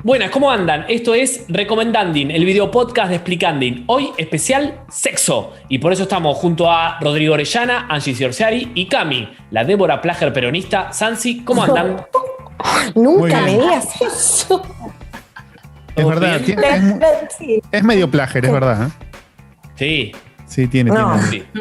Buenas, ¿cómo andan? Esto es Recomendanding, el video podcast de Explicanding. Hoy especial sexo. Y por eso estamos junto a Rodrigo Orellana, Angie Ciorciari y Cami, la Débora Plager peronista. Sansi, ¿cómo andan? Nunca me digas eso. Es verdad, es medio Plager, es verdad. Sí. Sí, tiene.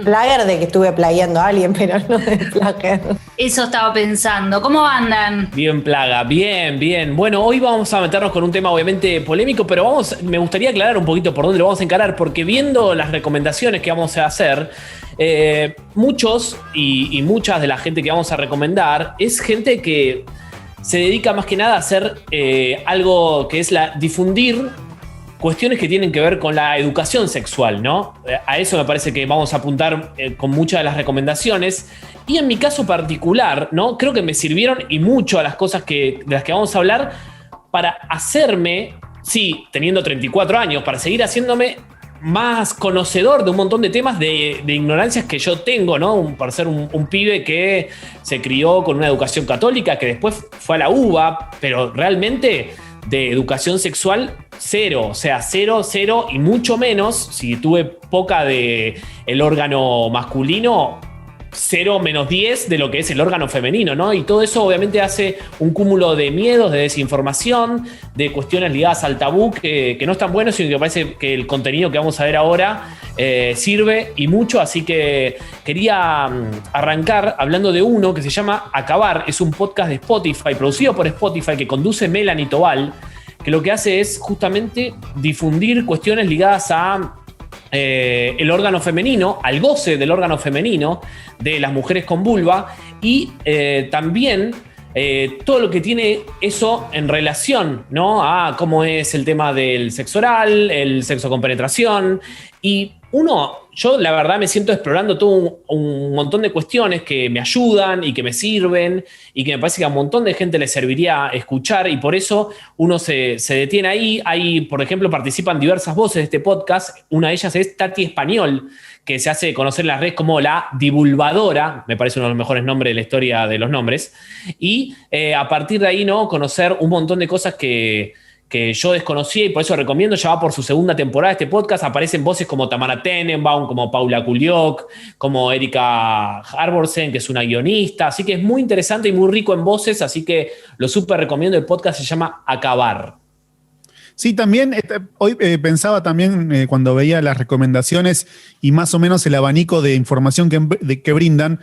Plager de que estuve playando a alguien, pero no de Plager. Eso estaba pensando. ¿Cómo andan? Bien, Plaga, bien. Bueno, hoy vamos a meternos con un tema obviamente polémico, pero me gustaría aclarar un poquito por dónde lo vamos a encarar, porque viendo las recomendaciones que vamos a hacer, muchos y muchas de la gente que vamos a recomendar es gente que se dedica más que nada a hacer algo que es difundir cuestiones que tienen que ver con la educación sexual, ¿no? A eso me parece que vamos a apuntar con muchas de las recomendaciones. Y en mi caso particular, ¿no? Creo que me sirvieron y mucho a las cosas de las que vamos a hablar para hacerme, sí, teniendo 34 años, para seguir haciéndome más conocedor de un montón de temas de ignorancias que yo tengo, ¿no? Por ser un pibe que se crió con una educación católica, que después fue a la UBA, pero realmente de educación sexual cero, o sea, cero y mucho menos, si tuve poca de el órgano masculino, 0 menos 10 de lo que es el órgano femenino, ¿no? Y todo eso obviamente hace un cúmulo de miedos, de desinformación, de cuestiones ligadas al tabú que no están buenos, sino que me parece que el contenido que vamos a ver ahora sirve y mucho, así que quería arrancar hablando de uno que se llama Acabar, es un podcast de Spotify, producido por Spotify, que conduce Melanie Tobal, que lo que hace es justamente difundir cuestiones ligadas a el órgano femenino, al goce del órgano femenino de las mujeres con vulva y también todo lo que tiene eso en relación, ¿no? A cómo es el tema del sexo oral, el sexo con penetración. Y yo la verdad me siento explorando todo un montón de cuestiones que me ayudan y que me sirven y que me parece que a un montón de gente le serviría escuchar, y por eso uno se detiene ahí. Ahí, por ejemplo, participan diversas voces de este podcast. Una de ellas es Tati Español, que se hace conocer en las redes como la divulgadora, me parece uno de los mejores nombres de la historia de los nombres, y a partir de ahí, ¿no? Conocer un montón de cosas que yo desconocía, y por eso recomiendo. Ya va por su segunda temporada este podcast. Aparecen voces como Tamara Tenenbaum, como Paula Kuliok, como Erika Harborsen, que es una guionista. Así que es muy interesante y muy rico en voces, así que lo súper recomiendo. El podcast se llama Acabar. Sí, también hoy pensaba también cuando veía las recomendaciones y más o menos el abanico de información que brindan.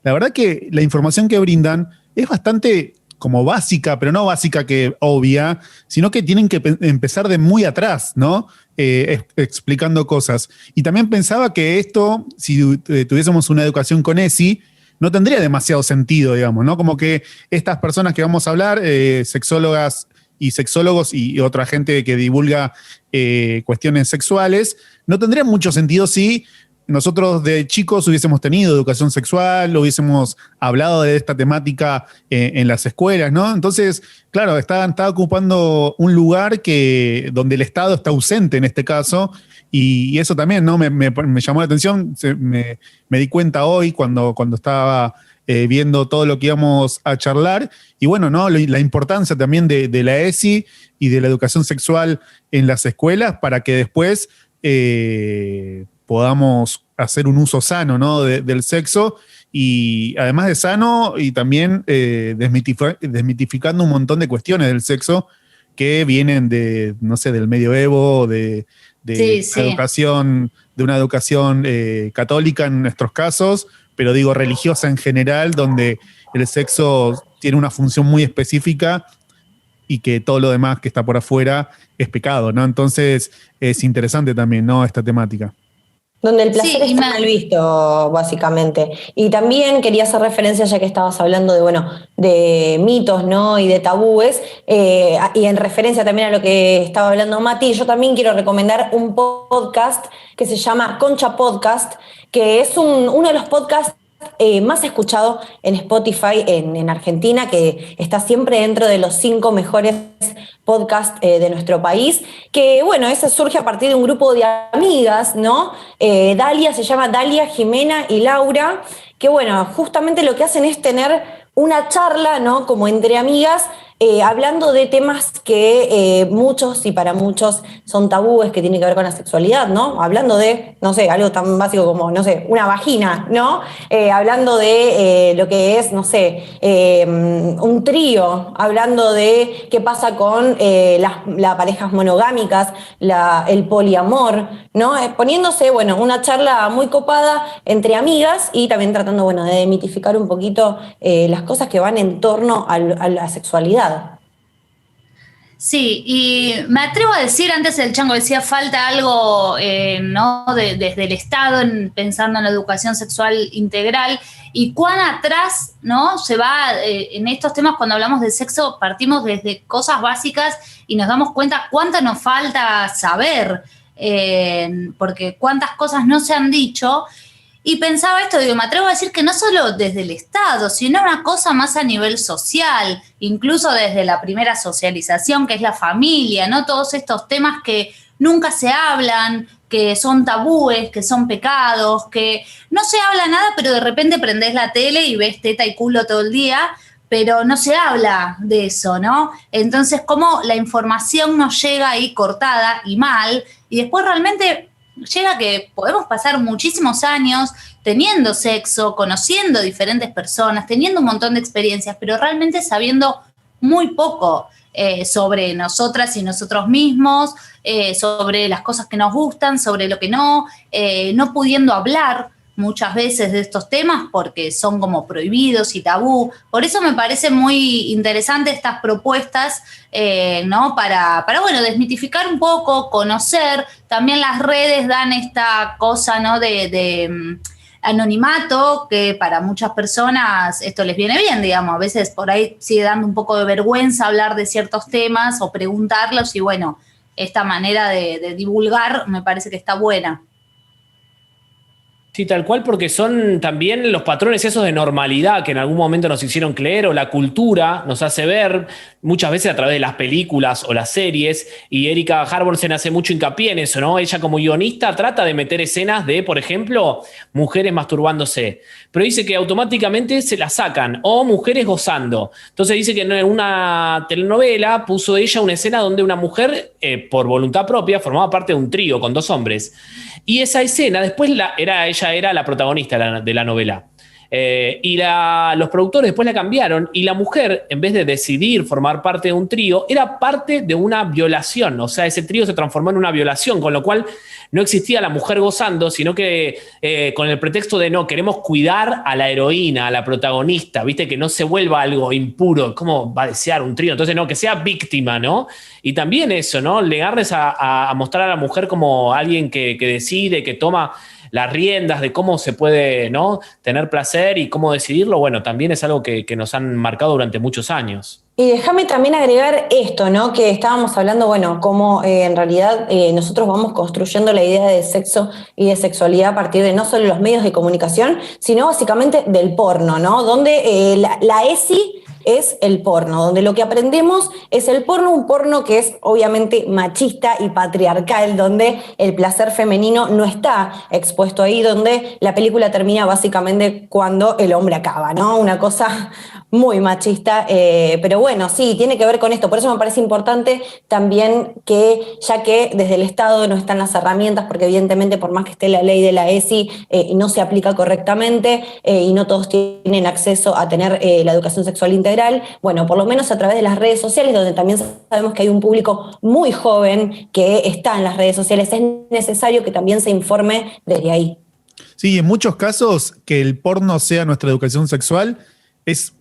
La verdad que la información que brindan es bastante como básica, pero no básica que obvia, sino que tienen que empezar de muy atrás, ¿no? Explicando cosas. Y también pensaba que esto, si tuviésemos una educación con ESI, no tendría demasiado sentido, digamos, ¿no? Como que estas personas que vamos a hablar, sexólogas y sexólogos y otra gente que divulga cuestiones sexuales, no tendría mucho sentido si nosotros de chicos hubiésemos tenido educación sexual, hubiésemos hablado de esta temática en las escuelas, ¿no? Entonces, claro, está ocupando un lugar donde el Estado está ausente en este caso, y eso también, ¿no? Me llamó la atención, me di cuenta hoy cuando estaba viendo todo lo que íbamos a charlar, y bueno, ¿no? La importancia también de la ESI y de la educación sexual en las escuelas para que después podamos hacer un uso sano, ¿no? del sexo, y además de sano, y también desmitificando un montón de cuestiones del sexo que vienen no sé, del medioevo, de una educación católica en nuestros casos, pero digo religiosa en general, donde el sexo tiene una función muy específica y que todo lo demás que está por afuera es pecado, ¿no? Entonces es interesante también, ¿no? Esta temática. Donde el placer está mal visto, básicamente. Y también quería hacer referencia, ya que estabas hablando de mitos, ¿no? Y de tabúes, y en referencia también a lo que estaba hablando Mati, yo también quiero recomendar un podcast que se llama Concha Podcast, que es uno de los podcasts más escuchado en Spotify en Argentina, que está siempre dentro de los 5 mejores podcasts de nuestro país, que bueno, ese surge a partir de un grupo de amigas, ¿no? Dalia, se llama Dalia, Jimena y Laura, que bueno, justamente lo que hacen es tener una charla, ¿no? Como entre amigas, hablando de temas que muchos y para muchos son tabúes que tienen que ver con la sexualidad, ¿no? Hablando de, no sé, algo tan básico como, no sé, una vagina, ¿no? Hablando de lo que es, no sé, un trío, hablando de qué pasa con las parejas monogámicas, el poliamor, ¿no? Poniéndose, bueno, una charla muy copada entre amigas y también tratando, bueno, de demitificar un poquito las cosas que van en torno a la sexualidad. Sí, y me atrevo a decir, antes el Chango decía, falta algo, ¿no? Desde el Estado, pensando en la educación sexual integral, y cuán atrás, ¿no? Se va, en estos temas, cuando hablamos de sexo, partimos desde cosas básicas y nos damos cuenta cuánto nos falta saber, porque cuántas cosas no se han dicho. Y pensaba esto, digo, me atrevo a decir que no solo desde el Estado, sino una cosa más a nivel social, incluso desde la primera socialización, que es la familia, ¿no? Todos estos temas que nunca se hablan, que son tabúes, que son pecados, que no se habla nada, pero de repente prendés la tele y ves teta y culo todo el día, pero no se habla de eso, ¿no? Entonces, cómo la información nos llega ahí cortada y mal, y después realmente llega que podemos pasar muchísimos años teniendo sexo, conociendo diferentes personas, teniendo un montón de experiencias, pero realmente sabiendo muy poco sobre nosotras y nosotros mismos, sobre las cosas que nos gustan, sobre lo que no pudiendo hablar muchas veces de estos temas porque son como prohibidos y tabú. Por eso me parece muy interesante estas propuestas, ¿no? Para, bueno, desmitificar un poco, conocer. También las redes dan esta cosa, ¿no? de anonimato, que para muchas personas esto les viene bien, digamos. A veces por ahí sigue dando un poco de vergüenza hablar de ciertos temas o preguntarlos, y bueno, esta manera de divulgar me parece que está buena. Sí, tal cual, porque son también los patrones esos de normalidad que en algún momento nos hicieron creer, o la cultura nos hace ver muchas veces a través de las películas o las series, y Erika Harborsen hace mucho hincapié en eso, ¿no? Ella como guionista trata de meter escenas de, por ejemplo, mujeres masturbándose, pero dice que automáticamente se la sacan, o mujeres gozando. Entonces dice que en una telenovela puso ella una escena donde una mujer, por voluntad propia, formaba parte de un trío con 2 hombres. Y esa escena, después ella era la protagonista de la novela. Y los productores después la cambiaron, y la mujer, en vez de decidir formar parte de un trío, era parte de una violación. O sea, ese trío se transformó en una violación, con lo cual no existía la mujer gozando, sino que con el pretexto de no, queremos cuidar a la heroína, a la protagonista, ¿viste? Que no se vuelva algo impuro. ¿Cómo va a desear un trío? Entonces, no, que sea víctima, ¿no? Y también eso, ¿no? Negarles a mostrar a la mujer como alguien que decide, que toma las riendas de cómo se puede, ¿no? Tener placer y cómo decidirlo, bueno, también es algo que nos han marcado durante muchos años. Y déjame también agregar esto, ¿no? Que estábamos hablando, bueno, cómo en realidad nosotros vamos construyendo la idea de sexo y de sexualidad a partir de no solo los medios de comunicación, sino básicamente del porno, ¿no? Donde la ESI es el porno, donde lo que aprendemos es el porno, un porno que es obviamente machista y patriarcal, donde el placer femenino no está expuesto ahí, donde la película termina básicamente cuando el hombre acaba, ¿no? Una cosa muy machista, pero bueno, sí, tiene que ver con esto. Por eso me parece importante también que, ya que desde el Estado no están las herramientas, porque evidentemente por más que esté la ley de la ESI, no se aplica correctamente y no todos tienen acceso a tener la educación sexual integral. Bueno, por lo menos a través de las redes sociales, donde también sabemos que hay un público muy joven que está en las redes sociales, es necesario que también se informe desde ahí. Sí, en muchos casos que el porno sea nuestra educación sexual es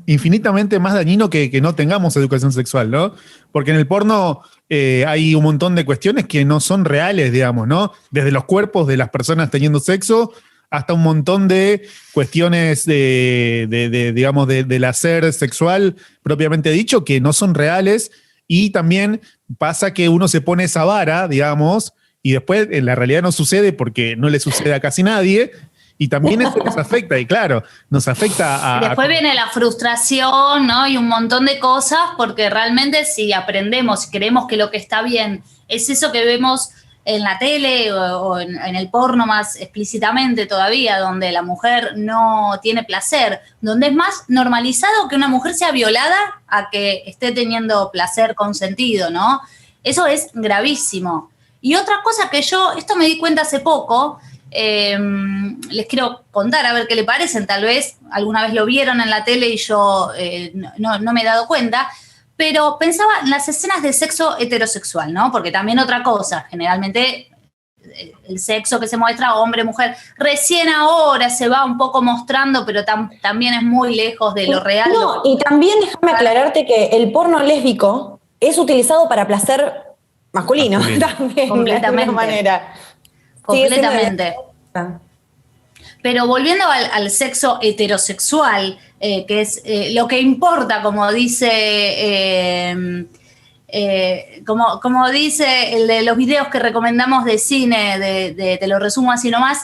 infinitamente más dañino que no tengamos educación sexual, ¿no? Porque en el porno hay un montón de cuestiones que no son reales, digamos, ¿no? Desde los cuerpos de las personas teniendo sexo hasta un montón de cuestiones digamos, del hacer sexual propiamente dicho, que no son reales, y también pasa que uno se pone esa vara, digamos, y después en la realidad no sucede porque no le sucede a casi nadie, y también eso nos afecta, y claro, nos afecta a... Después viene la frustración, ¿no? Y un montón de cosas, porque realmente si aprendemos y creemos que lo que está bien es eso que vemos en la tele o en el porno más explícitamente todavía, donde la mujer no tiene placer, donde es más normalizado que una mujer sea violada a que esté teniendo placer consentido, ¿no? Eso es gravísimo. Y otra cosa que esto me di cuenta hace poco, les quiero contar a ver qué le parecen, tal vez alguna vez lo vieron en la tele y yo no me he dado cuenta, pero pensaba en las escenas de sexo heterosexual, ¿no? Porque también otra cosa, generalmente el sexo que se muestra hombre-mujer, recién ahora se va un poco mostrando, pero también es muy lejos de lo real. No, y también déjame aclararte que el porno lésbico es utilizado para placer masculino. También, completamente. De alguna manera. Completamente. Pero volviendo al sexo heterosexual, que es lo que importa, como dice como dice el de los videos que recomendamos de cine, te lo resumo así nomás,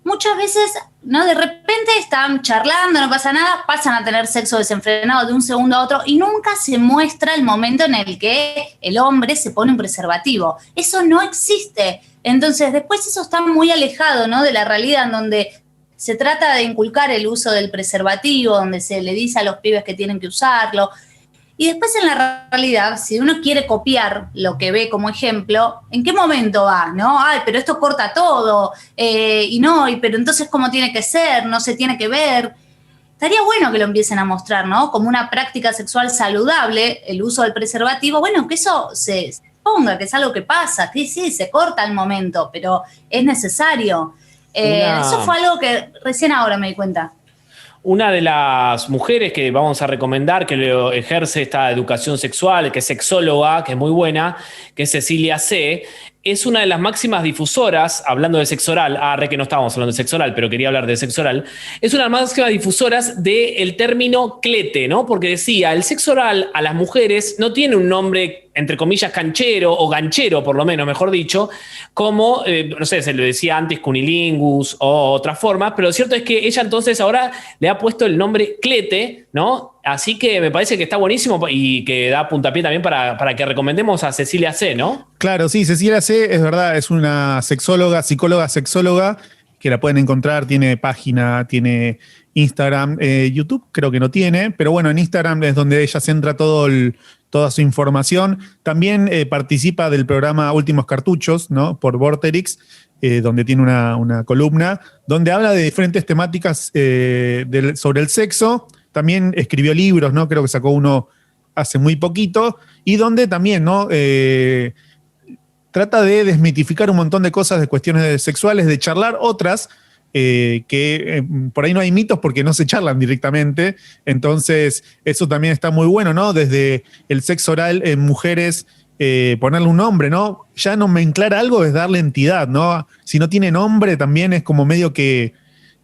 muchas veces, ¿no? De repente están charlando, no pasa nada, pasan a tener sexo desenfrenado de un segundo a otro y nunca se muestra el momento en el que el hombre se pone un preservativo. Eso no existe. Entonces, después eso está muy alejado, ¿no? De la realidad en donde se trata de inculcar el uso del preservativo, donde se le dice a los pibes que tienen que usarlo. Y después en la realidad, si uno quiere copiar lo que ve como ejemplo, ¿en qué momento va? ¿No? Ay, pero esto corta todo, pero entonces ¿cómo tiene que ser? No se tiene que ver. Estaría bueno que lo empiecen a mostrar, ¿no? Como una práctica sexual saludable, el uso del preservativo. Bueno, que eso se ponga, que es algo que pasa, que sí, se corta el momento, pero es necesario. Eso fue algo que recién ahora me di cuenta. Una de las mujeres que vamos a recomendar, que ejerce esta educación sexual, que es sexóloga, que es muy buena, que es Cecilia C., es una de las máximas difusoras, hablando de sexo oral, que no estábamos hablando de sexo oral, pero quería hablar de sexo oral, es una de las máximas difusoras del término clete, ¿no? Porque decía, el sexo oral a las mujeres no tiene un nombre, entre comillas, canchero o ganchero, por lo menos, mejor dicho, como, no sé, se lo decía antes cunilingus o otras formas, pero lo cierto es que ella entonces ahora le ha puesto el nombre clete, ¿no? Así que me parece que está buenísimo y que da puntapié también para que recomendemos a Cecilia C., ¿no? Claro, sí, Cecilia C., es verdad, es una psicóloga, sexóloga, que la pueden encontrar, tiene página, tiene Instagram, YouTube creo que no tiene, pero bueno, en Instagram es donde ella centra toda su información. También participa del programa Últimos Cartuchos, ¿no? Por Vorterix, donde tiene una columna, donde habla de diferentes temáticas sobre el sexo. También escribió libros, ¿no? Creo que sacó uno hace muy poquito, y donde también, ¿no? Trata de desmitificar un montón de cosas, de cuestiones sexuales, de charlar otras que por ahí no hay mitos porque no se charlan directamente. Entonces, eso también está muy bueno, ¿no? Desde el sexo oral en mujeres, ponerle un nombre, ¿no? Ya nomenclar algo es darle entidad, ¿no? Si no tiene nombre, también es como medio que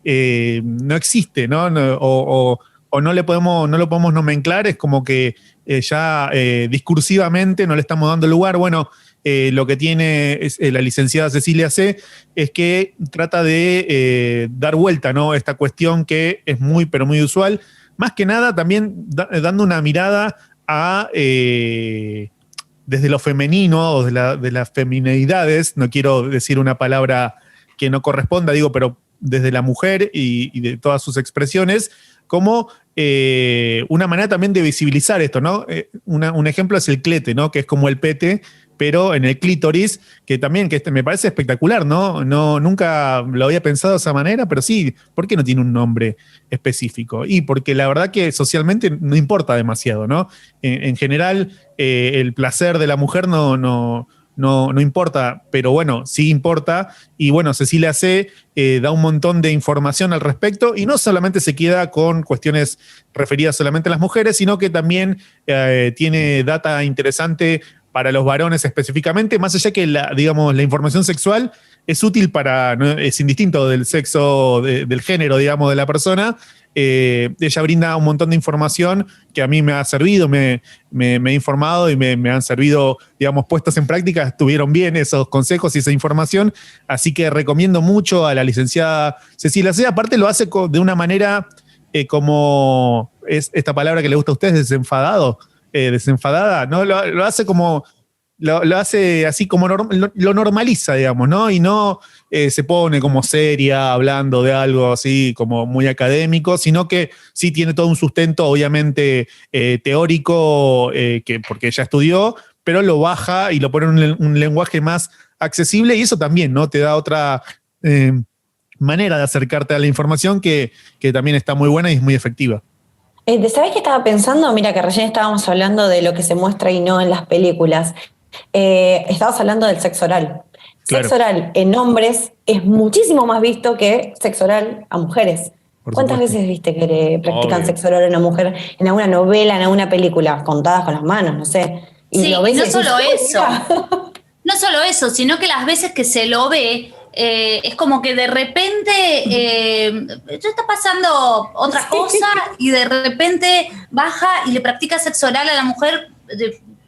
no existe, ¿no? O no lo podemos nomenclar, es como que ya discursivamente no le estamos dando lugar. Bueno, lo que tiene la licenciada Cecilia C. es que trata de dar vuelta, ¿no? Esta cuestión que es muy, pero muy usual. Más que nada también dando una mirada a desde lo femenino o de las femineidades, no quiero decir una palabra que no corresponda, digo, pero desde la mujer y de todas sus expresiones, como una manera también de visibilizar esto, ¿no? Un ejemplo es el clete, ¿no? Que es como el pete, pero en el clítoris, que también me parece espectacular, ¿no? Nunca lo había pensado de esa manera, pero sí, ¿por qué no tiene un nombre específico? Y porque la verdad que socialmente no importa demasiado, ¿no? En general, el placer de la mujer no importa, pero bueno, sí importa. Y bueno, Cecilia C. Da un montón de información al respecto y no solamente se queda con cuestiones referidas solamente a las mujeres, sino que también tiene data interesante para los varones específicamente, más allá que la información sexual es útil ¿no? Es indistinto del sexo, del género, digamos, de la persona. Ella brinda un montón de información que a mí me ha servido, me he informado y me han servido, digamos, puestos en práctica, estuvieron bien esos consejos y esa información, así que recomiendo mucho a la licenciada Cecilia C. Aparte lo hace de una manera como es esta palabra que le gusta a ustedes, desenfadada, ¿no? Lo hace como lo hace así como lo normaliza, digamos, ¿no? Y no se pone como seria hablando de algo así como muy académico, sino que sí tiene todo un sustento, obviamente, teórico, porque ella estudió, pero lo baja y lo pone en un lenguaje más accesible, y eso también, ¿no? Te da otra manera de acercarte a la información que también está muy buena y es muy efectiva. ¿Sabés qué estaba pensando? Mira, que recién estábamos hablando de lo que se muestra y no en las películas. Estabas hablando del sexo oral. Claro. Sexo oral en hombres es muchísimo más visto que sexo oral a mujeres. ¿Cuántas veces viste que practican sexo oral a una mujer en alguna novela, en alguna película? Contadas con las manos, no sé. Y sí, y no solo eso. No solo eso, sino que las veces que se lo ve, es como que de repente está pasando otra cosa y de repente baja y le practica sexo oral a la mujer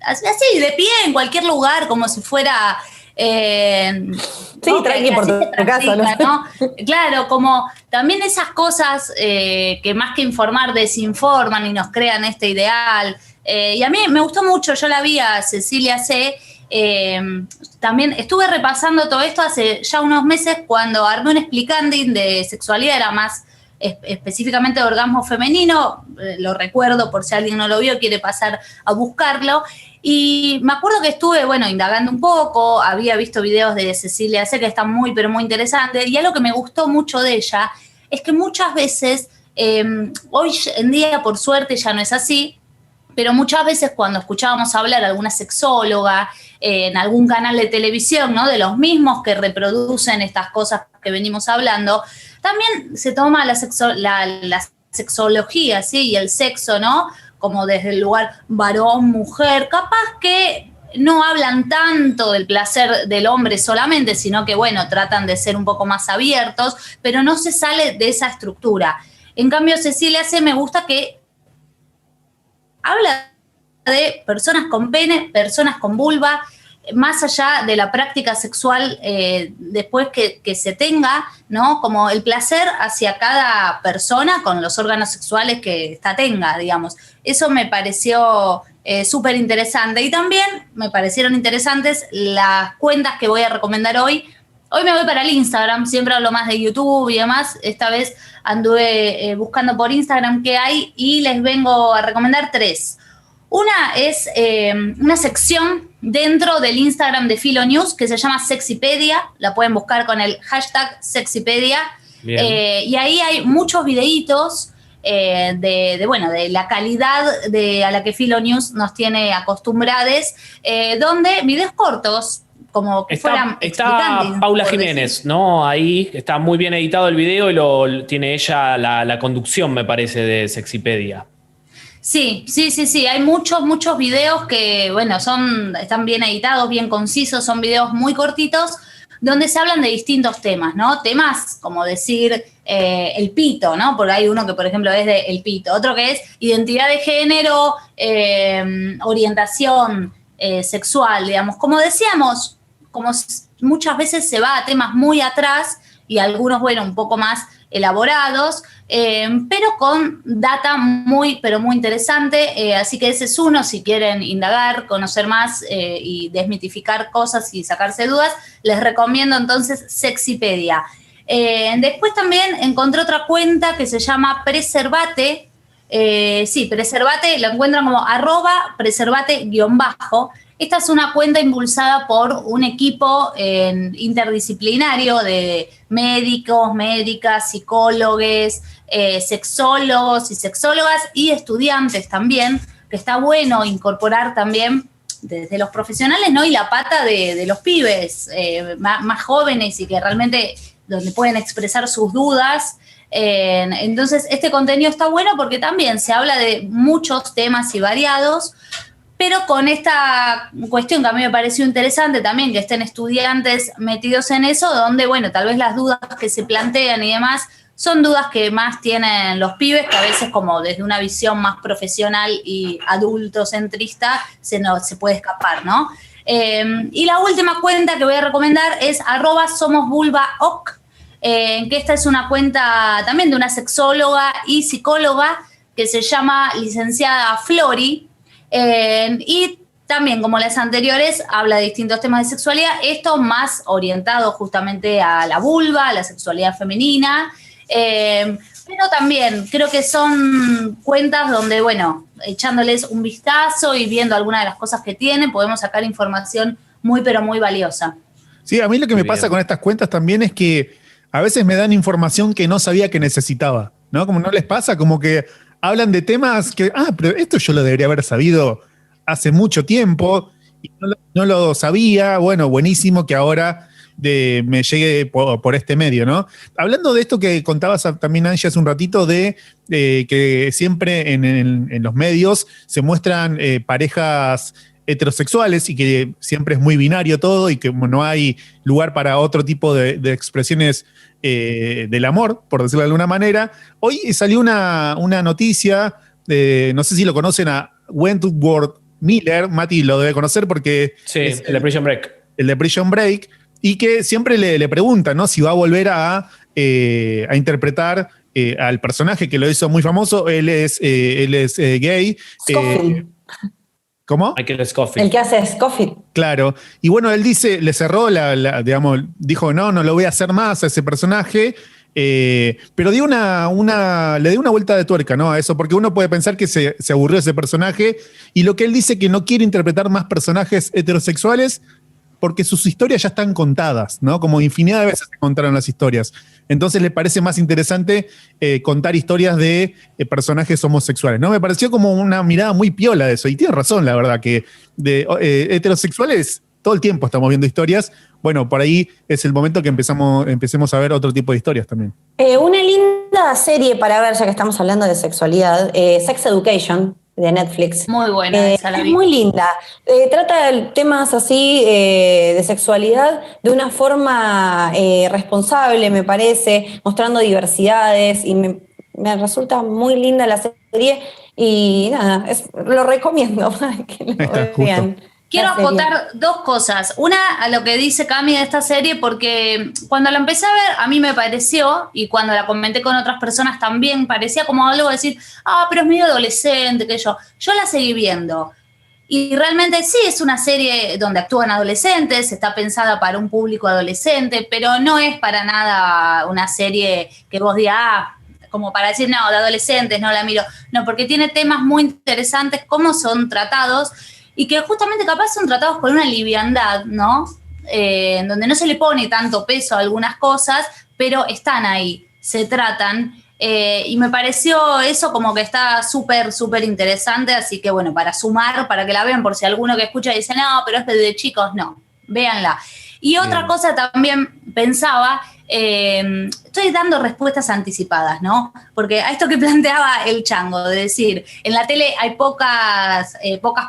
así, de pie, en cualquier lugar, como si fuera... sí, tranqui por tu casa, ¿no? Claro, como también esas cosas que más que informar desinforman y nos crean este ideal. Y a mí me gustó mucho, yo la vi a Cecilia C. También estuve repasando todo esto hace ya unos meses cuando armé un explicanding de sexualidad, era más específicamente de orgasmo femenino, lo recuerdo por si alguien no lo vio, quiere pasar a buscarlo. Y me acuerdo que estuve, indagando un poco, había visto videos de Cecilia C. que están muy, pero muy interesantes, y algo que me gustó mucho de ella es que muchas veces, hoy en día por suerte ya no es así, pero muchas veces cuando escuchábamos hablar a alguna sexóloga en algún canal de televisión, ¿no? De los mismos que reproducen estas cosas que venimos hablando, también se toma la sexología, ¿sí? Y el sexo, ¿no? Como desde el lugar varón, mujer, capaz que no hablan tanto del placer del hombre solamente, sino que, tratan de ser un poco más abiertos, pero no se sale de esa estructura. En cambio, Cecilia C. me gusta que habla de personas con pene, personas con vulva, más allá de la práctica sexual después que se tenga, ¿no? Como el placer hacia cada persona con los órganos sexuales que ésta tenga, digamos. Eso me pareció súper interesante. Y también me parecieron interesantes las cuentas que voy a recomendar hoy. Hoy me voy para el Instagram, siempre hablo más de YouTube y demás. Esta vez anduve buscando por Instagram qué hay y les vengo a recomendar 3. Una es una sección dentro del Instagram de Filonews que se llama Sexipedia. La pueden buscar con el hashtag Sexipedia. Y ahí hay muchos videitos de la calidad a la que Filonews nos tiene acostumbrados, donde videos cortos, como que fueran... Está Paula Jiménez, ¿no? Ahí está muy bien editado el video y tiene ella la conducción, me parece, de Sexipedia. Sí. Hay muchos videos que, están bien editados, bien concisos, son videos muy cortitos, donde se hablan de distintos temas, ¿no? Temas como decir el pito, ¿no? Porque hay uno que, por ejemplo, es de el pito. Otro que es identidad de género, orientación sexual, digamos. Como decíamos, como muchas veces se va a temas muy atrás y algunos, un poco más elaborados, pero con data muy, pero muy interesante. Así que ese es uno, si quieren indagar, conocer más y desmitificar cosas y sacarse dudas, les recomiendo entonces Sexipedia. Después también encontré otra cuenta que se llama Preservate. Preservate, lo encuentran como @preservate_. Esta es una cuenta impulsada por un equipo interdisciplinario de médicos, médicas, psicólogos, sexólogos y sexólogas y estudiantes también, que está bueno incorporar también desde los profesionales, ¿no? Y la pata de los pibes más jóvenes y que realmente donde pueden expresar sus dudas. Entonces, este contenido está bueno porque también se habla de muchos temas y variados, pero con esta cuestión que a mí me pareció interesante también, que estén estudiantes metidos en eso, donde, tal vez las dudas que se plantean y demás son dudas que más tienen los pibes, que a veces como desde una visión más profesional y adultocentrista se puede escapar, ¿no? Y la última cuenta que voy a recomendar es @somosvulvaoc, que esta es una cuenta también de una sexóloga y psicóloga que se llama licenciada Flori, y también, como las anteriores, habla de distintos temas de sexualidad, esto más orientado justamente a la vulva, a la sexualidad femenina, pero también creo que son cuentas donde, bueno, echándoles un vistazo y viendo algunas de las cosas que tienen, podemos sacar información muy, pero muy valiosa. Sí, a mí lo que me pasa con estas cuentas también es que a veces me dan información que no sabía que necesitaba, ¿no? Como no les pasa, como que hablan de temas que, pero esto yo lo debería haber sabido hace mucho tiempo y no lo sabía. Bueno, buenísimo que ahora me llegue por este medio, ¿no? Hablando de esto que contabas también, Angie, hace un ratito, de que siempre en los medios se muestran parejas heterosexuales y que siempre es muy binario todo y que no hay lugar para otro tipo de expresiones del amor, por decirlo de alguna manera. Hoy salió una noticia, no sé si lo conocen, a Wentworth Miller. Mati lo debe conocer porque sí, es el de Prison Break. El de Prison Break, y que siempre le preguntan, ¿no?, si va a volver a interpretar al personaje que lo hizo muy famoso. Él es gay. ¿Cómo? Michael Scofield. El que hace Scofield. Claro. Y bueno, él dice, le cerró digamos, dijo, no lo voy a hacer más a ese personaje. Pero le dio una vuelta de tuerca, ¿no?, a eso, porque uno puede pensar que se aburrió ese personaje, y lo que él dice, que no quiere interpretar más personajes heterosexuales porque sus historias ya están contadas, ¿no? Como infinidad de veces se contaron las historias. Entonces le parece más interesante contar historias de personajes homosexuales, ¿no? Me pareció como una mirada muy piola de eso, y tiene razón, la verdad, que de heterosexuales todo el tiempo estamos viendo historias. Bueno, por ahí es el momento que empecemos a ver otro tipo de historias también. Una linda serie para ver, ya que estamos hablando de sexualidad, Sex Education, de Netflix. Muy buena, esa la vi. Es muy linda. Trata temas así de sexualidad de una forma responsable, me parece, mostrando diversidades, y me resulta muy linda la serie, y nada, lo recomiendo para que lo vean. Quiero acotar dos cosas. Una, a lo que dice Cami de esta serie, porque cuando la empecé a ver, a mí me pareció, y cuando la comenté con otras personas también, parecía como algo de decir, pero es medio adolescente, que yo la seguí viendo. Y realmente sí, es una serie donde actúan adolescentes, está pensada para un público adolescente, pero no es para nada una serie que vos digas, como para decir, no, de adolescentes, no la miro. No, porque tiene temas muy interesantes, cómo son tratados, y que justamente capaz son tratados con una liviandad, ¿no? Donde no se le pone tanto peso a algunas cosas, pero están ahí, se tratan. Y me pareció eso como que está súper, súper interesante. Así que bueno, para sumar, para que la vean, por si alguno que escucha dice, no, pero es de chicos, no, véanla. Y otra cosa también pensaba, estoy dando respuestas anticipadas, ¿no? Porque a esto que planteaba el Chango, de decir, en la tele hay pocas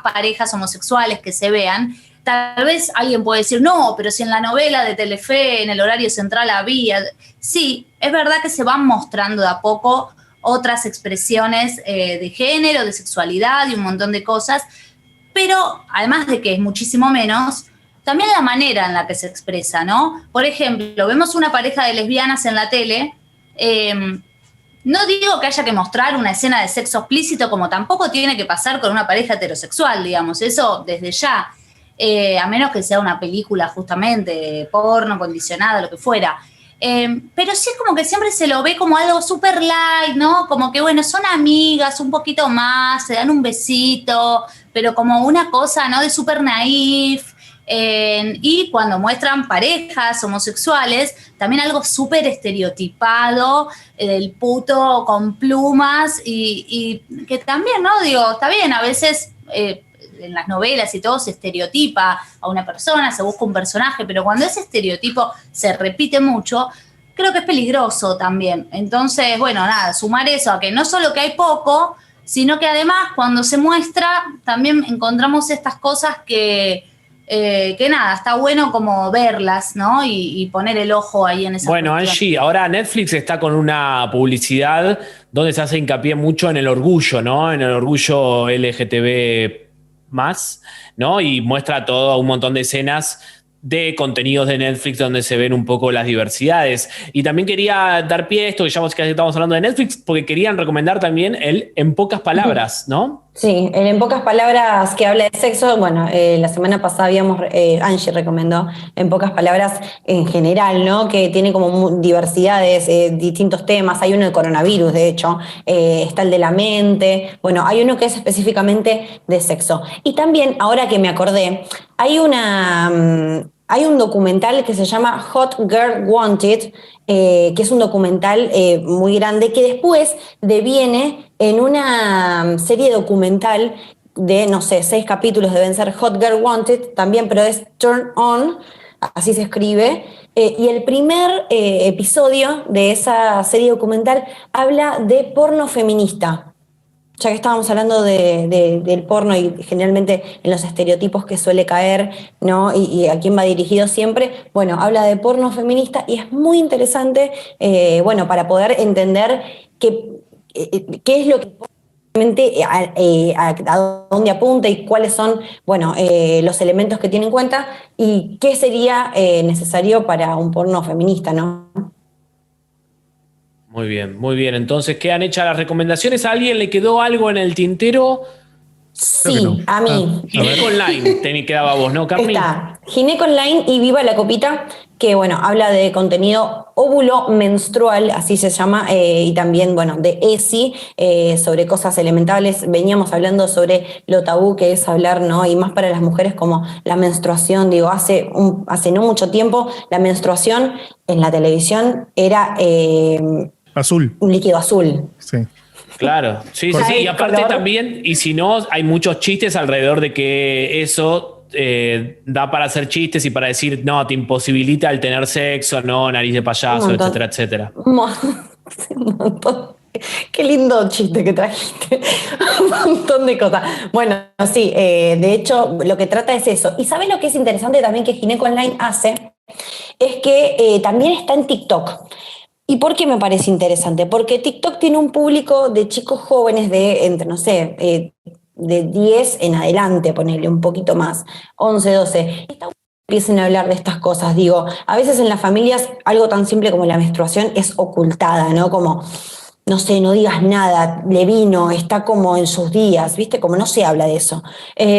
parejas homosexuales que se vean. Tal vez alguien puede decir, no, pero si en la novela de Telefe, en el horario central había. Sí, es verdad que se van mostrando de a poco otras expresiones de género, de sexualidad y un montón de cosas, pero además de que es muchísimo menos, también la manera en la que se expresa, ¿no? Por ejemplo, vemos una pareja de lesbianas en la tele. No digo que haya que mostrar una escena de sexo explícito, como tampoco tiene que pasar con una pareja heterosexual, digamos, eso desde ya. A menos que sea una película justamente porno, condicionada, lo que fuera. Pero sí es como que siempre se lo ve como algo súper light, ¿no? Como que, bueno, son amigas un poquito más, se dan un besito, pero como una cosa, ¿no?, de súper naif. Y cuando muestran parejas homosexuales, también algo súper estereotipado, del puto con plumas, y que también, ¿no? Digo, está bien, a veces en las novelas y todo se estereotipa a una persona, se busca un personaje, pero cuando ese estereotipo se repite mucho, creo que es peligroso también. Entonces, bueno, nada, sumar eso a que no solo que hay poco, sino que además cuando se muestra también encontramos estas cosas que nada, está bueno como verlas, ¿no? Y poner el ojo ahí en esa Bueno, cuestión. Angie, ahora Netflix está con una publicidad donde se hace hincapié mucho en el orgullo, ¿no? En el orgullo LGTB+, ¿no? Y muestra todo un montón de escenas de contenidos de Netflix donde se ven un poco las diversidades. Y también quería dar pie a esto, que ya estamos hablando de Netflix, porque querían recomendar también el En Pocas Palabras, ¿no? Sí, el En Pocas Palabras, que habla de sexo. Bueno, la semana pasada Angie recomendó En Pocas Palabras en general, ¿no? Que tiene como diversidades, distintos temas. Hay uno de coronavirus, de hecho, está el de la mente. Bueno, hay uno que es específicamente de sexo. Y también, ahora que me acordé, hay un documental que se llama Hot Girl Wanted, que es un documental muy grande, que después deviene en una serie documental de, no sé, 6 capítulos, deben ser Hot Girl Wanted también, pero es Turn On, así se escribe. Y el primer episodio de esa serie documental habla de porno feminista. Ya que estábamos hablando del porno y generalmente en los estereotipos que suele caer, ¿no? Y a quién va dirigido siempre, bueno, habla de porno feminista y es muy interesante, bueno, para poder entender qué es lo que realmente a dónde apunta y cuáles son, bueno, los elementos que tiene en cuenta y qué sería necesario para un porno feminista, ¿no? Muy bien, muy bien. Entonces, quedan hechas las recomendaciones. ¿A alguien le quedó algo en el tintero? Sí, no. a mí. Gineco Online, quedaba vos, ¿no, Carmi? Está Gineco Online y Viva la Copita, que bueno, habla de contenido óvulo menstrual, así se llama, y también, bueno, de ESI, sobre cosas elementales. Veníamos hablando sobre lo tabú que es hablar, ¿no? Y más para las mujeres como la menstruación. Digo, hace no mucho tiempo, la menstruación en la televisión era Azul. un líquido azul. Sí. Claro, sí, sí, sí. Y aparte también, y si no, hay muchos chistes alrededor de que eso da para hacer chistes y para decir, no, te imposibilita el tener sexo, no, nariz de payaso, etcétera, etcétera. Un montón. Qué lindo chiste que trajiste. Un montón de cosas. Bueno, sí, de hecho, lo que trata es eso. ¿Y sabes lo que es interesante también que Gineco Online hace? Es que también está en TikTok. ¿Y por qué me parece interesante? Porque TikTok tiene un público de chicos jóvenes de entre, no sé, de 10 en adelante, ponerle un poquito más, 11, 12. Empiecen a hablar de estas cosas. Digo, a veces en las familias algo tan simple como la menstruación es ocultada, ¿no? Como, no sé, no digas nada, le vino, está como en sus días, ¿viste? Como no se habla de eso.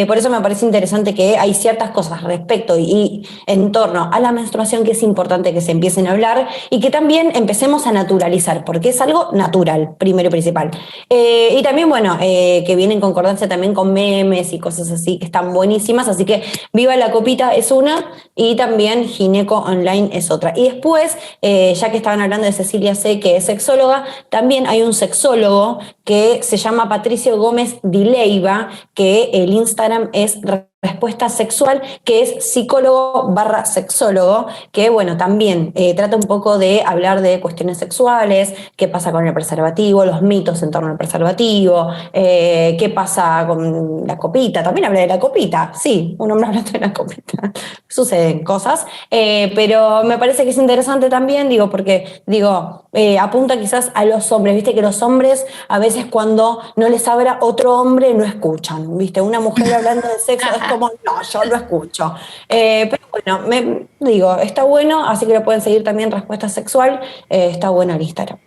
Por eso me parece interesante que hay ciertas cosas respecto y en torno a la menstruación que es importante que se empiecen a hablar y que también empecemos a naturalizar, porque es algo natural, primero y principal. Y también, bueno, que viene en concordancia también con memes y cosas así que están buenísimas, así que Viva la Copita es una y también Gineco Online es otra. Y después, ya que estaban hablando de Cecilia C., que es sexóloga, también hay un sexólogo que se llama Patricio Gómez Di Leiva, que el Instagram es Respuesta Sexual, que es psicólogo/sexólogo, que bueno, también trata un poco de hablar de cuestiones sexuales, qué pasa con el preservativo, los mitos en torno al preservativo, qué pasa con la copita, también habla de la copita, sí, un hombre hablando de la copita, suceden cosas, pero me parece que es interesante también, digo, porque, digo, apunta quizás a los hombres, viste que los hombres a veces cuando no les habla otro hombre no escuchan, viste, una mujer hablando de sexo es como, no, yo lo escucho. Pero bueno, digo, está bueno, así que lo pueden seguir también Respuesta Sexual, está bueno el Instagram.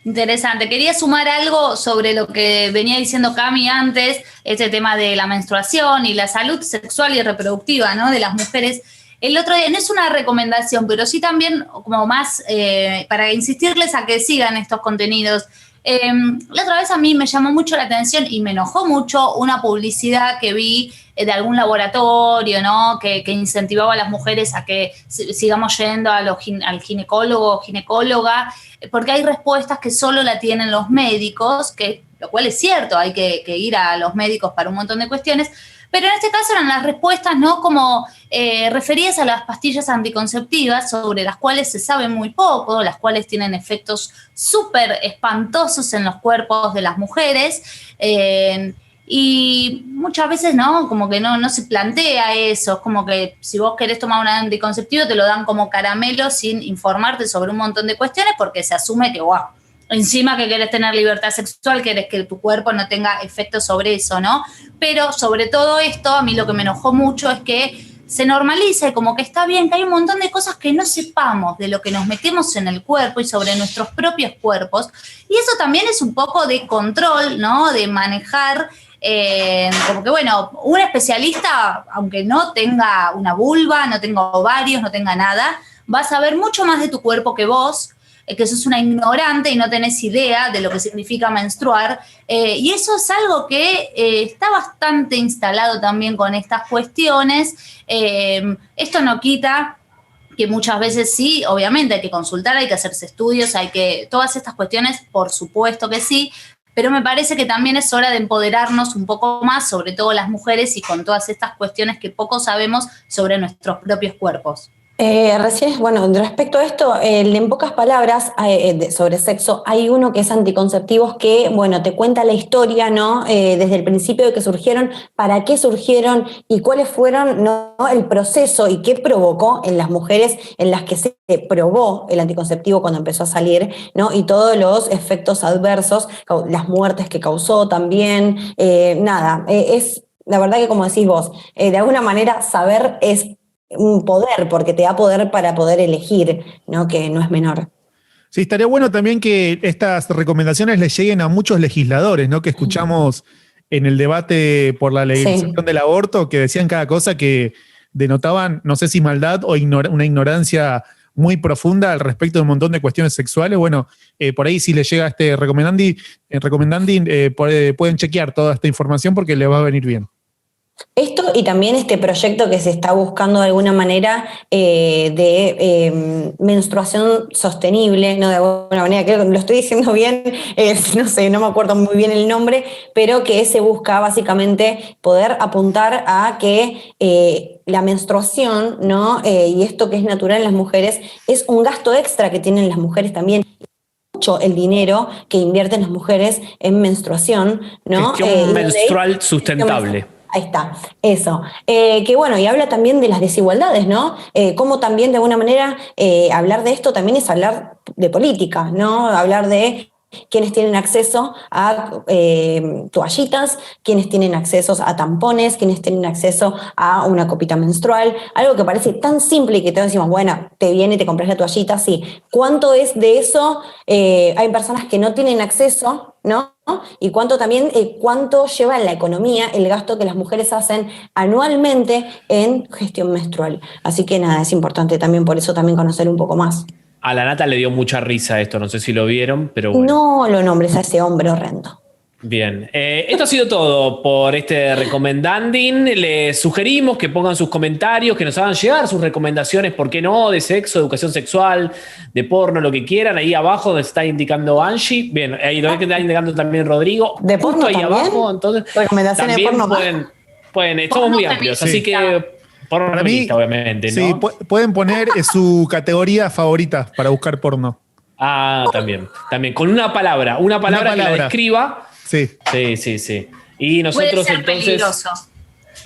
Interesante. Quería sumar algo sobre lo que venía diciendo Cami antes, este tema de la menstruación y la salud sexual y reproductiva, ¿no?, de las mujeres. El otro día, no es una recomendación, pero sí también como más para insistirles a que sigan estos contenidos. La otra vez a mí me llamó mucho la atención y me enojó mucho una publicidad que vi de algún laboratorio, ¿no?, que incentivaba a las mujeres a que sigamos yendo al ginecólogo o ginecóloga, porque hay respuestas que solo la tienen los médicos, lo cual es cierto, hay que ir a los médicos para un montón de cuestiones, pero en este caso eran las respuestas, ¿no?, como referidas a las pastillas anticonceptivas, sobre las cuales se sabe muy poco, las cuales tienen efectos súper espantosos en los cuerpos de las mujeres, y muchas veces, ¿no?, como que no se plantea eso. Es como que si vos querés tomar un anticonceptivo te lo dan como caramelo sin informarte sobre un montón de cuestiones, porque se asume que, wow, encima que querés tener libertad sexual, querés que tu cuerpo no tenga efectos sobre eso, ¿no? Pero sobre todo esto, a mí lo que me enojó mucho es que se normaliza y como que está bien, que hay un montón de cosas que no sepamos de lo que nos metemos en el cuerpo y sobre nuestros propios cuerpos. Y eso también es un poco de control, ¿no? De manejar, como que bueno, un especialista, aunque no tenga una vulva, no tenga ovarios, no tenga nada, va a saber mucho más de tu cuerpo que vos, que sos una ignorante y no tenés idea de lo que significa menstruar. Y eso es algo que está bastante instalado también con estas cuestiones. Esto no quita que muchas veces sí, obviamente hay que consultar, hay que hacerse estudios, todas estas cuestiones, por supuesto que sí, pero me parece que también es hora de empoderarnos un poco más, sobre todo las mujeres, y con todas estas cuestiones que poco sabemos sobre nuestros propios cuerpos. Recién, bueno, respecto a esto, en pocas palabras sobre sexo, hay uno que es anticonceptivos que, bueno, te cuenta la historia, ¿no? Desde el principio de que surgieron, para qué surgieron y cuáles fueron, ¿no? El proceso y qué provocó en las mujeres en las que se probó el anticonceptivo cuando empezó a salir, ¿no? Y todos los efectos adversos, las muertes que causó también, es la verdad que, como decís vos, de alguna manera saber es un poder, porque te da poder para poder elegir, ¿no? Que no es menor. Sí, estaría bueno también que estas recomendaciones les lleguen a muchos legisladores, ¿no? Que escuchamos en el debate por la legalización del aborto, que decían cada cosa que denotaban, no sé si maldad o una ignorancia muy profunda al respecto de un montón de cuestiones sexuales. Bueno, por ahí si les llega este recomendandín, pueden chequear toda esta información porque les va a venir bien. Esto y también este proyecto que se está buscando de alguna manera de menstruación sostenible, ¿no? De alguna manera, creo que lo estoy diciendo bien, no sé, no me acuerdo muy bien el nombre, pero que se busca básicamente poder apuntar a que la menstruación, ¿no? Y esto que es natural en las mujeres es un gasto extra que tienen las mujeres también. Mucho el dinero que invierten las mujeres en menstruación, ¿no? Gestión menstrual sustentable. Ahí está, eso. Que bueno, y habla también de las desigualdades, ¿no? Cómo también de alguna manera hablar de esto también es hablar de política, ¿no? Hablar de quienes tienen acceso a toallitas, quienes tienen acceso a tampones, quienes tienen acceso a una copita menstrual, algo que parece tan simple y que todos decimos, bueno, te viene y te compras la toallita, sí. ¿Cuánto es de eso? Hay personas que no tienen acceso, ¿no? Y cuánto también, cuánto lleva en la economía el gasto que las mujeres hacen anualmente en gestión menstrual. Así que nada, es importante también por eso también conocer un poco más. A la Nata le dio mucha risa esto, no sé si lo vieron, pero bueno. No lo nombres a ese hombre horrendo. Bien, esto ha sido todo por este recomendanding. Les sugerimos que pongan sus comentarios, que nos hagan llegar sus recomendaciones, ¿por qué no? De sexo, educación sexual, de porno, lo que quieran. Ahí abajo donde está indicando Angie. Bien, ahí donde está indicando también Rodrigo. ¿De porno justo ahí también? Abajo, entonces. Recomendaciones de porno. Pueden, estamos muy amplios, así que porno para mí, obviamente, ¿no? Sí, pueden poner su categoría favorita para buscar porno. Ah, también. Con una palabra que la describa. Sí. Sí. Y nosotros puede ser entonces peligroso.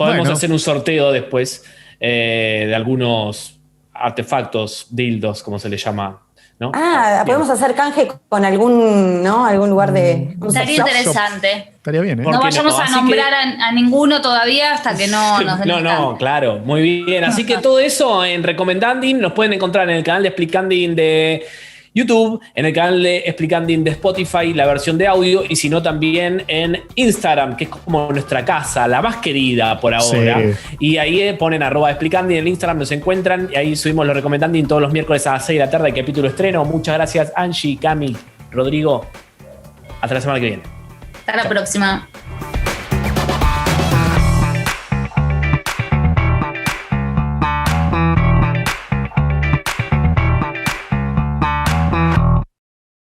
podemos hacer un sorteo después de algunos artefactos, dildos, como se le llama, ¿no? Podemos hacer canje con algún lugar de... Estaría interesante. Estaría bien, ¿eh? No vayamos a nombrar a ninguno todavía hasta que no nos den No, claro, muy bien. Así que todo eso en Recomendanding nos pueden encontrar en el canal de Explicanding de YouTube, en el canal de Explicanding de Spotify, la versión de audio, y si no también en Instagram, que es como nuestra casa, la más querida por ahora. Sí. Y ahí ponen @Explicanding en el Instagram, nos encuentran, y ahí subimos los Recomendanding todos los miércoles a las 6 de la tarde, el capítulo estreno. Muchas gracias, Angie, Cami, Rodrigo. Hasta la semana que viene. Hasta la próxima.